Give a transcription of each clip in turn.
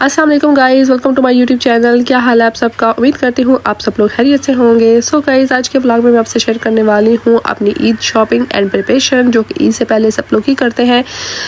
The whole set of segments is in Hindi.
अस्सलाम वालेकुम guys, welcome to my YouTube channel. क्या हाल है आप सबका? उम्मीद करती हूँ आप सब लोग खैरियत से होंगे। सो गाइज़, आज के व्लॉग में मैं आपसे शेयर करने वाली हूँ अपनी ईद शॉपिंग एंड प्रिपरेशन, जो कि ईद से पहले सब लोग ही करते हैं।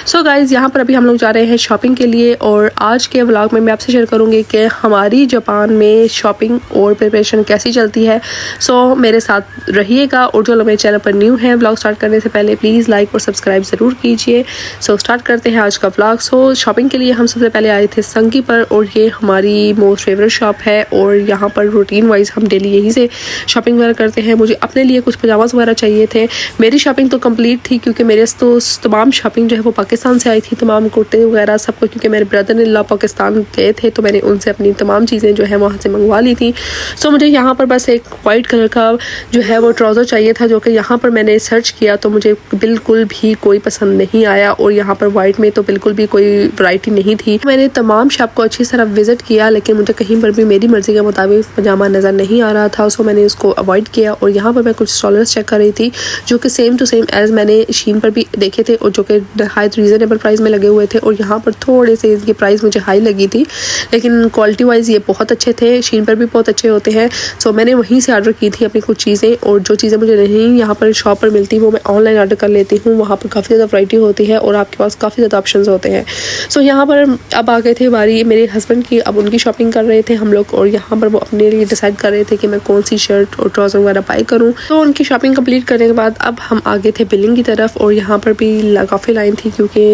सो गाइज़, यहाँ पर अभी हम लोग जा रहे हैं शॉपिंग के लिए और आज के व्लॉग में मैं आपसे शेयर करूँगी कि हमारी जापान में शॉपिंग और प्रिपरेशन कैसी चलती है। सो मेरे साथ रहिएगा और जो लोग मेरे चैनल पर न्यू हैं, व्लॉग स्टार्ट करने से पहले प्लीज़ लाइक और सब्सक्राइब ज़रूर कीजिए। सो स्टार्ट करते हैं आज का व्लॉग। सो शॉपिंग के लिए हम सबसे पहले आए थे संगी पर, और ये हमारी मोस्ट फेवरेट शॉप है और यहाँ पर रूटीन वाइज हम डेली यहीं से शॉपिंग वगैरह करते हैं। मुझे अपने लिए कुछ पजामाज वगैरह चाहिए थे। मेरी शॉपिंग तो कंप्लीट थी क्योंकि मेरे तो तमाम शॉपिंग जो है वो पाकिस्तान से आई थी, तमाम कुर्ते वगैरह सब कुछ, क्योंकि मेरे ब्रदर इन लॉ पाकिस्तान गए थे तो मैंने उनसे अपनी तमाम चीज़ें जो है वहाँ से मंगवा ली थी। सो मुझे यहाँ पर बस एक वाइट कलर का जो है वो ट्राउज़र चाहिए था, जो कि यहाँ पर मैंने सर्च किया तो मुझे बिल्कुल भी कोई पसंद नहीं आया और यहाँ पर वाइट में तो बिल्कुल भी कोई वैरायटी नहीं थी। मैंने तमाम शॉप को अच्छी तरह विजिट किया लेकिन मुझे कहीं पर भी मेरी मर्ज़ी के मुताबिक पजामा नज़र नहीं आ रहा था। सो मैंने उसको अवॉइड किया और यहाँ पर मैं कुछ स्टॉलर्स चेक कर रही थी जो कि सेम टू सेम एज़ मैंने शीन पर भी देखे थे और जो कि हाई रीज़नेबल प्राइस में लगे हुए थे। और यहाँ पर थोड़े से इनकी प्राइस मुझे हाई लगी थी लेकिन क्वालिटी वाइज ये बहुत अच्छे थे, शीन पर भी बहुत अच्छे होते हैं। सो मैंने वहीं से ऑर्डर की थी अपनी कुछ चीज़ें, और जो चीज़ें मुझे नहीं यहाँ पर शॉप पर मिलती वो मैं ऑनलाइन ऑर्डर कर लेती हूँ। वहाँ पर काफ़ी ज़्यादा वैरायटी होती है और आपके पास काफ़ी ज़्यादा ऑप्शन होते हैं। सो यहाँ पर अब आ गए थे बारी मेरे हस्बैंड की, अब उनकी शॉपिंग कर रहे थे हम लोग और यहाँ पर वो अपने लिए डिसाइड कर रहे थे कि मैं कौन सी शर्ट और ट्राउज़र वगैरह बाई करूँ। तो उनकी शॉपिंग कंप्लीट करने के बाद अब हम आगे थे बिलिंग की तरफ और यहाँ पर भी काफ़ी लाइन थी क्योंकि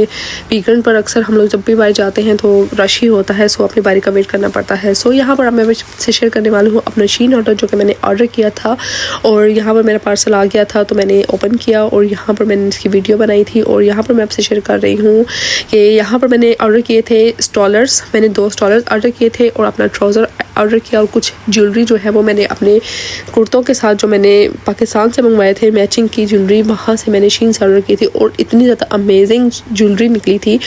वीकेंड पर अक्सर हम लोग जब भी बाहर जाते हैं तो रश ही होता है। सो अपनी बारी का वेट करना पड़ता है। सो यहाँ पर अब मैं से शेयर करने वाली हूँ अपना शीन ऑर्डर जो कि मैंने ऑर्डर किया था और यहाँ पर मेरा पार्सल आ गया था तो मैंने ओपन किया और यहाँ पर मैंने इसकी वीडियो बनाई थी। और यहाँ पर मैं आपसे शेयर कर रही हूँ कि यहाँ पर मैंने ऑर्डर किए थे स्टॉलर्स, मैंने 2 स्टॉलर्स ऑर्डर किए थे और अपना ट्राउज़र ऑर्डर किया और कुछ ज्वेलरी जो है वो मैंने अपने कुर्तों के साथ जो मैंने पाकिस्तान से मंगवाए थे मैचिंग की ज्वेलरी, वहाँ से मैंने शीन से ऑर्डर की थी और इतनी ज़्यादा अमेजिंग ज्वेलरी निकली थी,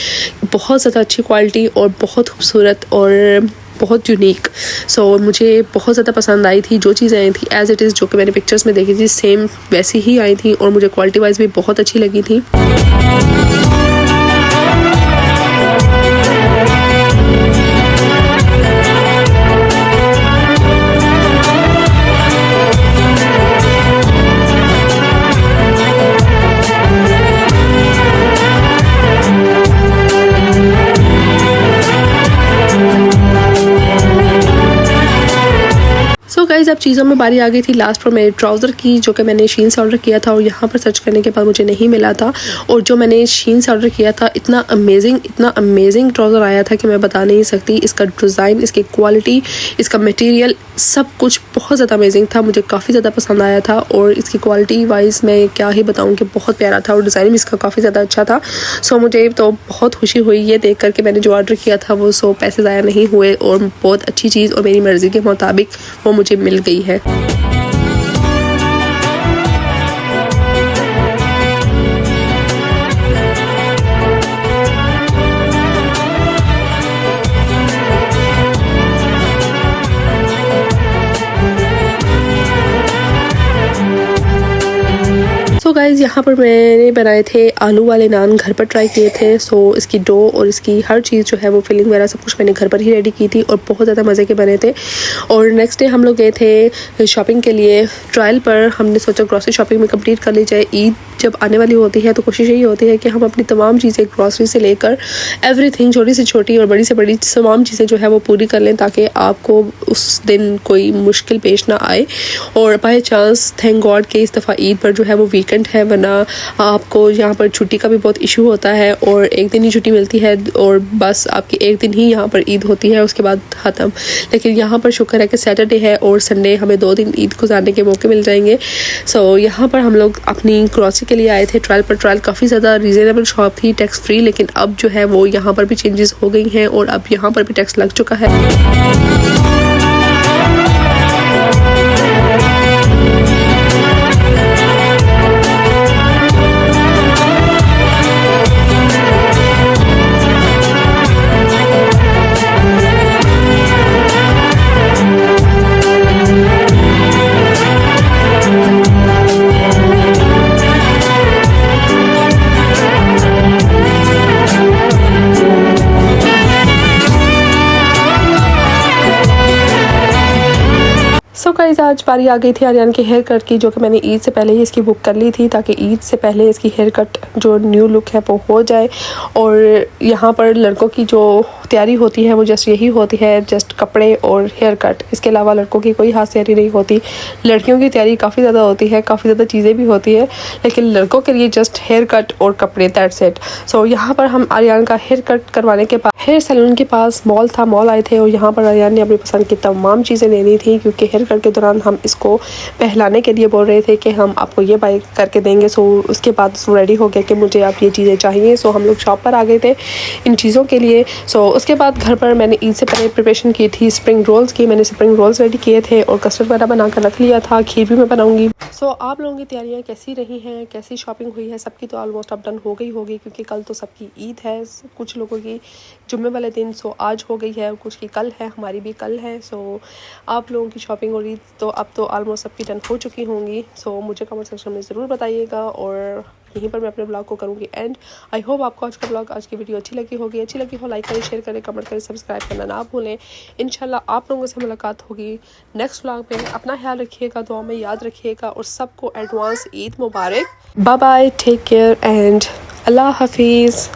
बहुत ज़्यादा अच्छी क्वालिटी और बहुत खूबसूरत और बहुत यूनिक। सो मुझे बहुत ज़्यादा पसंद आई थी। जो चीज़ें आई थी एज़ इट इज़ जो कि मैंने पिक्चर्स में देखी थी सेम वैसी ही आई थी और मुझे क्वालिटी वाइज भी बहुत अच्छी लगी थी। गाइस, अब चीज़ों में बारी आ गई थी लास्ट पर मेरे ट्राउज़र की, जो कि मैंने शीन से ऑर्डर किया था और यहाँ पर सर्च करने के बाद मुझे नहीं मिला था। और जो मैंने शीन से ऑर्डर किया था इतना अमेजिंग ट्राउज़र आया था कि मैं बता नहीं सकती। इसका डिज़ाइन, इसकी क्वालिटी, इसका मटेरियल सब कुछ बहुत ज़्यादा अमेजिंग था, मुझे काफ़ी ज़्यादा पसंद आया था। और इसकी क्वालिटी वाइज मैं क्या ही बताऊँ कि बहुत प्यारा था और डिज़ाइन भी इसका काफ़ी ज़्यादा अच्छा था। सो मुझे तो बहुत खुशी हुई ये देख कर के मैंने जो ऑर्डर किया था वो पैसे ज़ाया नहीं हुए और बहुत अच्छी चीज़ और मेरी मर्ज़ी के मुताबिक वो मुझे मिल गई है। सो गाइज़, यहाँ पर मैंने बनाए थे आलू वाले नान, घर पर ट्राई किए थे। सो इसकी डो और इसकी हर चीज़ जो है वो फिलिंग वगैरह सब कुछ मैंने घर पर ही रेडी की थी और बहुत ज़्यादा मज़े के बने थे। और नेक्स्ट डे हम लोग गए थे शॉपिंग के लिए ट्रायल पर। हमने सोचा ग्रॉसरी शॉपिंग में कंप्लीट कर ली जाए। ईद जब आने वाली होती है तो कोशिश यही होती है कि हम अपनी तमाम चीज़ें ग्रॉसरी से लेकर एवरीथिंग, छोटी से छोटी और बड़ी से बड़ी तमाम चीज़ें जो है वो पूरी कर लें ताकि आपको उस दिन कोई मुश्किल पेश ना आए। और बाय चांस थैंक गॉड कि इस दफ़ा ईद पर जो है वो वीकेंड है, वरना आपको यहाँ पर छुट्टी का भी बहुत इशू होता है और एक दिन ही छुट्टी मिलती है और बस आपकी एक दिन ही यहाँ पर ईद होती है, उसके बाद ख़त्म। लेकिन यहाँ पर शुक्र है कि सैटरडे है और संडे, हमें 2 दिन ईद गुजारने के मौके मिल जाएंगे। सो यहाँ पर हम लोग अपनी ग्रॉसरी के लिए आए थे ट्रायल पर। ट्रायल काफ़ी ज़्यादा रीज़नेबल शॉप थी, टैक्स फ्री, लेकिन अब जो है वो यहाँ पर भी चेंजेस हो गई हैं और अब यहाँ पर भी टैक्स लग चुका है। सो गाइस आज बारी आ गई थी आर्यन के हेयर कट की, जो कि मैंने ईद से पहले ही इसकी बुक कर ली थी ताकि ईद से पहले इसकी हेयर कट जो न्यू लुक है वो हो जाए। और यहाँ पर लड़कों की जो तैयारी होती है वो जस्ट यही होती है, जस्ट कपड़े और हेयर कट। इसके अलावा लड़कों की कोई खास तैयारी नहीं होती। लड़कियों की तैयारी काफ़ी ज़्यादा होती है, काफ़ी ज़्यादा चीज़ें भी होती है, लेकिन लड़कों के लिए जस्ट हेयर कट और कपड़े, दैट्स इट। सो यहाँ पर हम आर्यन का हेयर कट करवाने के बाद हेयर सैलून के पास मॉल था, मॉल आए थे और यहाँ पर आर्यन ने अपनी पसंद की तमाम चीज़ें लेनी थी, क्योंकि हेयर कट के दौरान हम इसको पहलाने के लिए बोल रहे थे कि हम आपको ये बाय करके देंगे। सो उसके बाद रेडी हो गया कि मुझे आप ये चीज़ें चाहिए। सो हम लोग शॉप पर आ गए थे इन चीज़ों के लिए। सो उसके बाद घर पर मैंने ईद से पहले प्रिपरेशन की थी स्प्रिंग रोल्स की। मैंने स्प्रिंग रोल्स रेडी किए थे और कस्टर्ड वगैरह बना कर रख लिया था। खीर भी मैं बनाऊँगी। सो आप लोगों की तैयारियाँ कैसी रही हैं, कैसी शॉपिंग हुई है? सबकी तो ऑलमोस्ट अब डन हो गई होगी, क्योंकि कल तो सबकी ईद है, कुछ लोगों की जुम्मे वाले दिन। सो आज हो गई है, कुछ की कल है, हमारी भी कल है। सो आप लोगों की शॉपिंग और ईद तो अब तो ऑलमोस्ट सबकी डन हो चुकी होंगी। सो मुझे कमेंट सेक्शन में ज़रूर बताइएगा और यहीं पर मैं अपने ब्लॉग को करूँगी एंड। आई होप आपको आज का ब्लॉग, आज की वीडियो अच्छी लगी होगी। अच्छी लगी हो लाइक करें, शेयर करें, कमेंट करें, सब्सक्राइब करना ना भूलें। इंशाल्लाह आप लोगों से मुलाकात होगी नेक्स्ट ब्लॉग में। अपना ख्याल रखिएगा, दुआ में याद रखिएगा और सबको एडवांस ईद मुबारक। Bye bye, take care and अल्लाह हाफिज़।